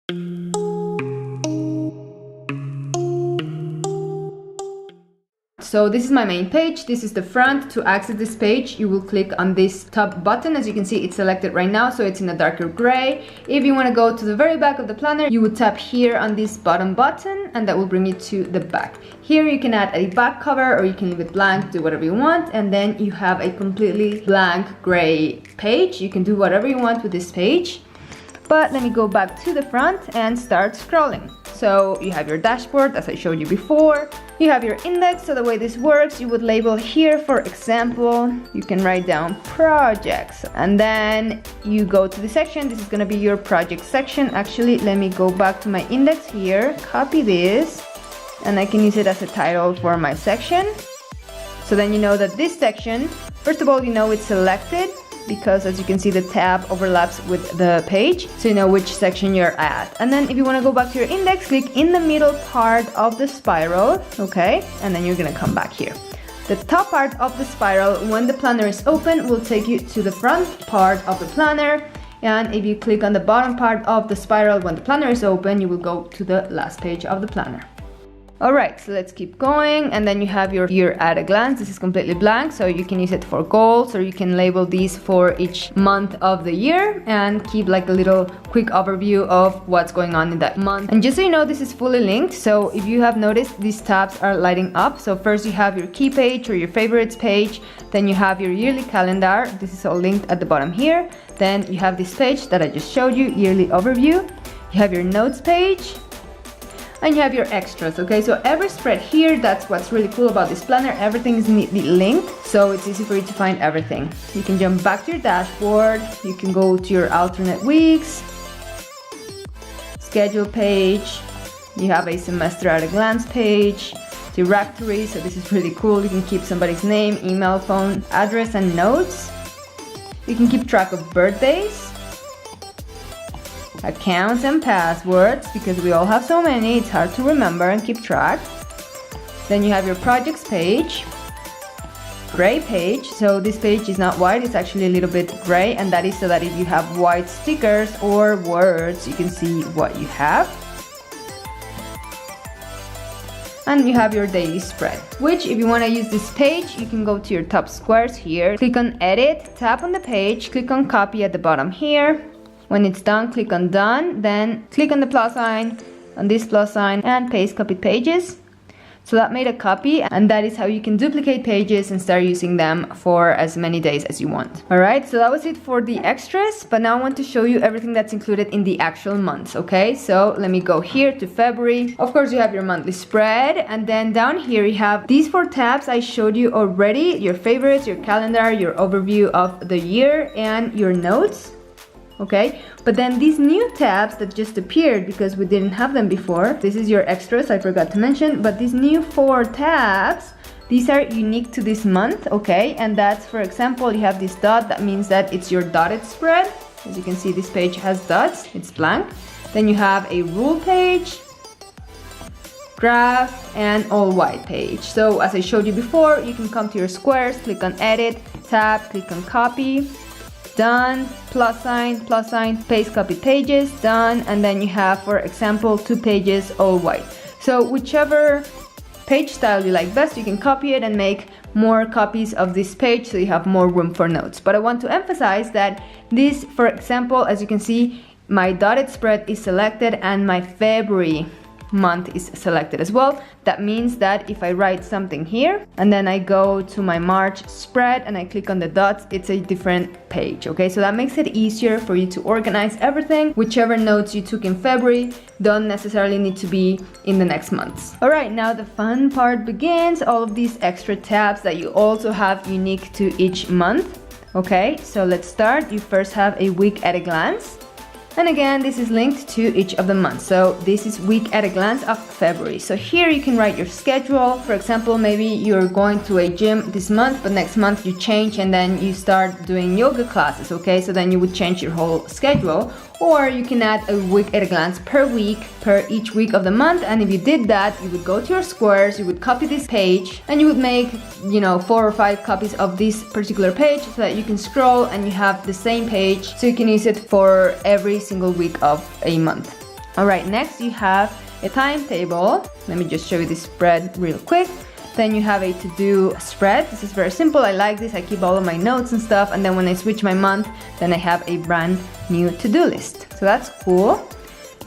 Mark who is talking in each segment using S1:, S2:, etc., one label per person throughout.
S1: So this is my main page. This is the front. To access this page, you will click on this top button. As you can see, it's selected right now, so it's in a darker gray. If you want to go to the very back of the planner, you would tap here on this bottom button, and that will bring you to the back. Here you can add a back cover, or you can leave it blank, do whatever you want, and then you have a completely blank gray page. You can do whatever you want with this page. But let me go back to the front and start scrolling. So you have your dashboard, as I showed you before. You have your index. So the way this works, you would label here, for example, you can write down projects, and then you go to the section. This is going to be your project section. Actually, let me go back to my index here, copy this, and I can use it as a title for my section. So then you know that this section, first of all, you know it's selected, because as you can see, the tab overlaps with the page, so you know which section you're at. And then if you want to go back to your index, click in the middle part of the spiral, okay, and then you're gonna come back here. The top part of the spiral, when the planner is open, will take you to the front part of the planner, and if you click on the bottom part of the spiral when the planner is open, you will go to the last page of the planner. Alright, so let's keep going, and then you have your year at a glance. This is completely blank, so you can use it for goals, or you can label these for each month of the year and keep like a little quick overview of what's going on in that month. And just so you know, this is fully linked, so if you have noticed, these tabs are lighting up. So first you have your key page or your favorites page, then you have your yearly calendar. This is all linked at the bottom here. Then you have this page that I just showed you, yearly overview. You have your notes page, and you have your extras, okay? So every spread here, that's what's really cool about this planner. Everything is neatly linked, so it's easy for you to find everything. You can jump back to your dashboard, you can go to your alternate weeks, schedule page, you have a semester at a glance page, directory, so this is really cool. You can keep somebody's name, email, phone, address, and notes. You can keep track of birthdays, accounts and passwords, because we all have so many, it's hard to remember and keep track. Then you have your projects page, gray page. So this page is not white, it's actually a little bit gray, and that is so that if you have white stickers or words, you can see what you have. And you have your daily spread, which if you want to use this page, you can go to your top squares here, click on edit, tap on the page, click on copy at the bottom here. When it's done, click on done, then click on the plus sign, on this plus sign, and paste copied pages. So that made a copy, and that is how you can duplicate pages and start using them for as many days as you want. Alright, so that was it for the extras, but now I want to show you everything that's included in the actual months, okay? So let me go here to February. Of course, you have your monthly spread, and then down here you have these 4 tabs I showed you already, your favorites, your calendar, your overview of the year, and your notes. Okay, but then these new tabs that just appeared because we didn't have them before, this is your extras, I forgot to mention, but these new 4 tabs, these are unique to this month, okay? And that's, for example, you have this dot, that means that it's your dotted spread. As you can see, this page has dots, it's blank. Then you have a rule page, graph, and all white page. So as I showed you before, you can come to your squares, click on edit, tab, click on copy, done, plus sign, paste copy pages, done, and then you have, for example, 2 pages all white. So whichever page style you like best, you can copy it and make more copies of this page so you have more room for notes. But I want to emphasize that this, for example, as you can see, my dotted spread is selected and my February month is selected as well. That means that if I write something here and then I go to my March spread and I click on the dots, it's a different page, okay? So that makes it easier for you to organize everything. Whichever notes you took in February don't necessarily need to be in the next months. All right, now the fun part begins. All of these extra tabs that you also have unique to each month. Okay, so let's start. You first have a week at a glance. And again, this is linked to each of the months. So this is week at a glance of February. So here you can write your schedule. For example, maybe you're going to a gym this month, but next month you change and then you start doing yoga classes, okay? So then you would change your whole schedule. Or you can add a week at a glance per week, per each week of the month. And if you did that, you would go to your squares, you would copy this page, and you would make, 4 or 5 copies of this particular page so that you can scroll and you have the same page. So you can use it for every single week of a month. Alright, next you have a timetable. Let me just show you this spread real quick. Then you have a to-do spread. This is very simple. I like this. I keep all of my notes and stuff. And then when I switch my month, then I have a brand new to-do list. So that's cool.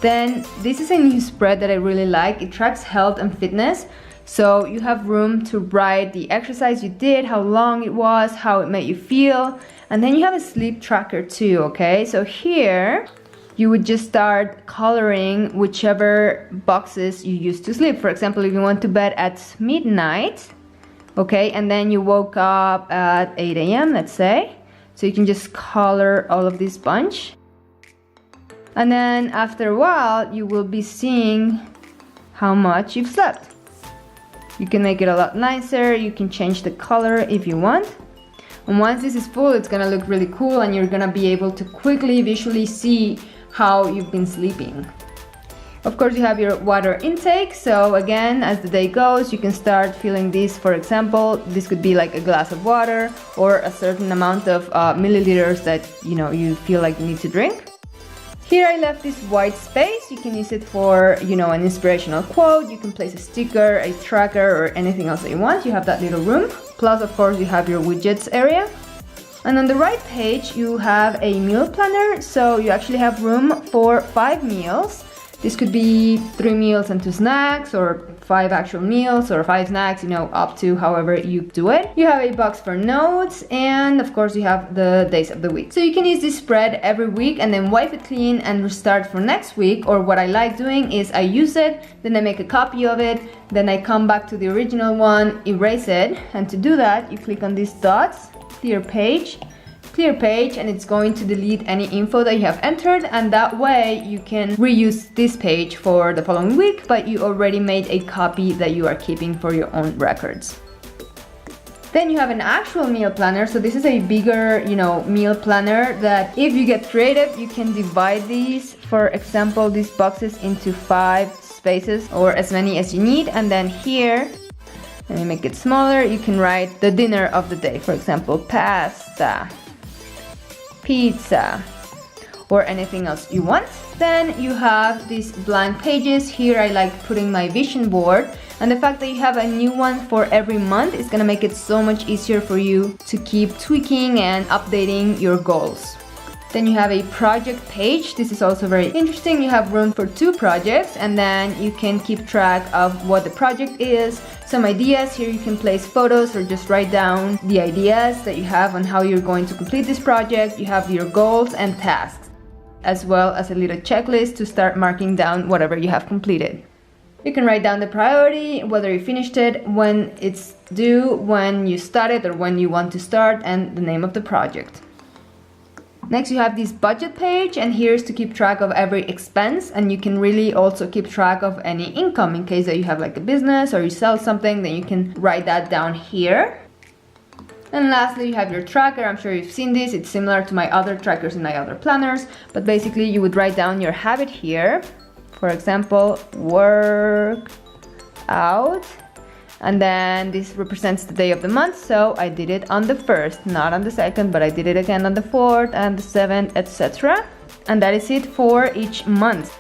S1: Then this is a new spread that I really like. It tracks health and fitness. So you have room to write the exercise you did, how long it was, how it made you feel. And then you have a sleep tracker too, okay? So here, you would just start coloring whichever boxes you used to sleep. For example, if you went to bed at midnight, okay, and then you woke up at 8 a.m., let's say. So you can just color all of this bunch. And then after a while, you will be seeing how much you've slept. You can make it a lot nicer. You can change the color if you want. And once this is full, it's gonna look really cool and you're gonna be able to quickly visually see how you've been sleeping. Of course, you have your water intake. So again, as the day goes, you can start filling this. For example, this could be like a glass of water or a certain amount of milliliters that you feel like you need to drink. Here I left this white space. You can use it for, an inspirational quote. You can place a sticker, a tracker, or anything else that you want. You have that little room. Plus, of course, you have your widgets area. And on the right page, you have a meal planner. So you actually have room for 5 meals. This could be 3 meals and 2 snacks, or 5 actual meals, or 5 snacks, up to however you do it. You have a box for notes, and of course you have the days of the week. So you can use this spread every week and then wipe it clean and restart for next week. Or what I like doing is I use it, then I make a copy of it, then I come back to the original one, erase it. And to do that, you click on these dots, clear page, and it's going to delete any info that you have entered, and that way you can reuse this page for the following week, but you already made a copy that you are keeping for your own records. Then you have an actual meal planner. So this is a bigger, meal planner that if you get creative, you can divide these, for example, these boxes into 5 spaces or as many as you need. And then here, let me make it smaller, you can write the dinner of the day, for example, pasta, pizza, or anything else you want. Then you have these blank pages. Here I like putting my vision board, and the fact that you have a new one for every month is gonna make it so much easier for you to keep tweaking and updating your goals. Then you have a project page. This is also very interesting. You have room for 2 projects, and then you can keep track of what the project is, some ideas. Here you can place photos or just write down the ideas that you have on how you're going to complete this project. You have your goals and tasks, as well as a little checklist to start marking down whatever you have completed. You can write down the priority, whether you finished it, when it's due, when you started or when you want to start, and the name of the project. Next, you have this budget page, and here's to keep track of every expense, and you can really also keep track of any income in case that you have like a business or you sell something, then you can write that down here. And lastly, you have your tracker. I'm sure you've seen this. It's similar to my other trackers in my other planners, but basically you would write down your habit here. For example, work out. And then this represents the day of the month, so I did it on the 1st, not on the 2nd, but I did it again on the 4th and the 7th, etc. And that is it for each month.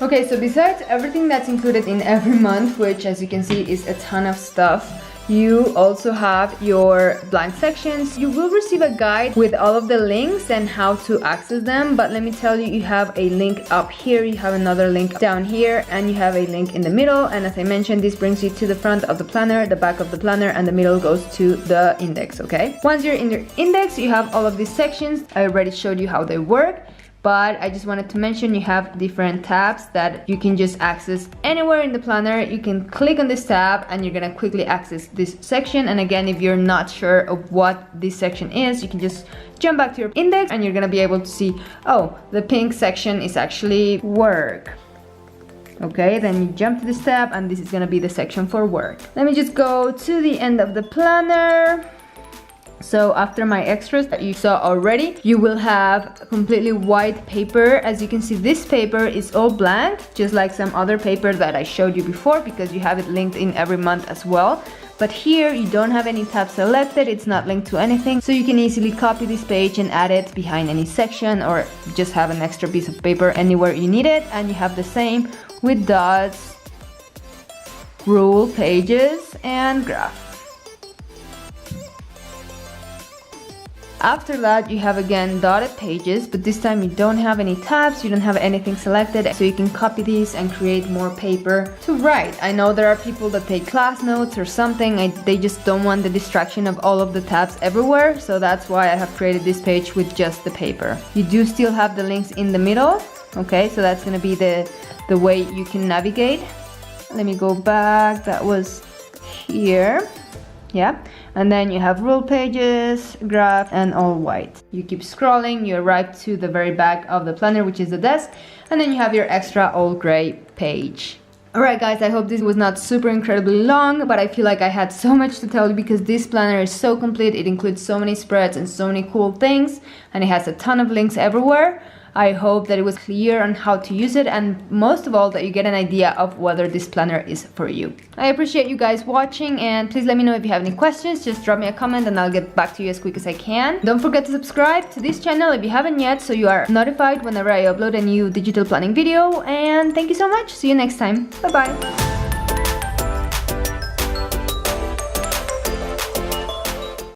S1: Okay, so besides everything that's included in every month, which as you can see is a ton of stuff, you also have your blank sections. You will receive a guide with all of the links and how to access them, but let me tell you, you have a link up here, you have another link down here, and you have a link in the middle. And as I mentioned, this brings you to the front of the planner, the back of the planner, and the middle goes to the index, okay? Once you're in your index, you have all of these sections. I already showed you how they work, but I just wanted to mention you have different tabs that you can just access anywhere in the planner. You can click on this tab and you're gonna quickly access this section. And again, if you're not sure of what this section is, you can just jump back to your index and you're gonna be able to see, oh, the pink section is actually work. Okay, then you jump to this tab and this is gonna be the section for work. Let me just go to the end of the planner. So after my extras that you saw already, you will have completely white paper. As you can see, this paper is all blank, just like some other paper that I showed you before, because you have it linked in every month as well. But here you don't have any tabs selected, it's not linked to anything, so you can easily copy this page and add it behind any section or just have an extra piece of paper anywhere you need it. And you have the same with dots, rule, pages, and graph. After that, you have again dotted pages, but this time you don't have any tabs, you don't have anything selected, so you can copy these and create more paper to write. I know there are people that take class notes or something, they just don't want the distraction of all of the tabs everywhere, so that's why I have created this page with just the paper. You do still have the links in the middle, okay, so that's gonna be the way you can navigate. Let me go back, that was here. Yeah, and then you have rule, pages, graph, and all white. You keep scrolling, you arrive to the very back of the planner, which is the desk, and then you have your extra all gray page. Alright guys, I hope this was not super incredibly long, but I feel like I had so much to tell you because this planner is so complete. It includes so many spreads and so many cool things, and it has a ton of links everywhere. I hope that it was clear on how to use it, and most of all that you get an idea of whether this planner is for you. I appreciate you guys watching, and please let me know if you have any questions. Just drop me a comment and I'll get back to you as quick as I can. Don't forget to subscribe to this channel if you haven't yet, so you are notified whenever I upload a new digital planning video. And thank you so much. See you next time. Bye bye.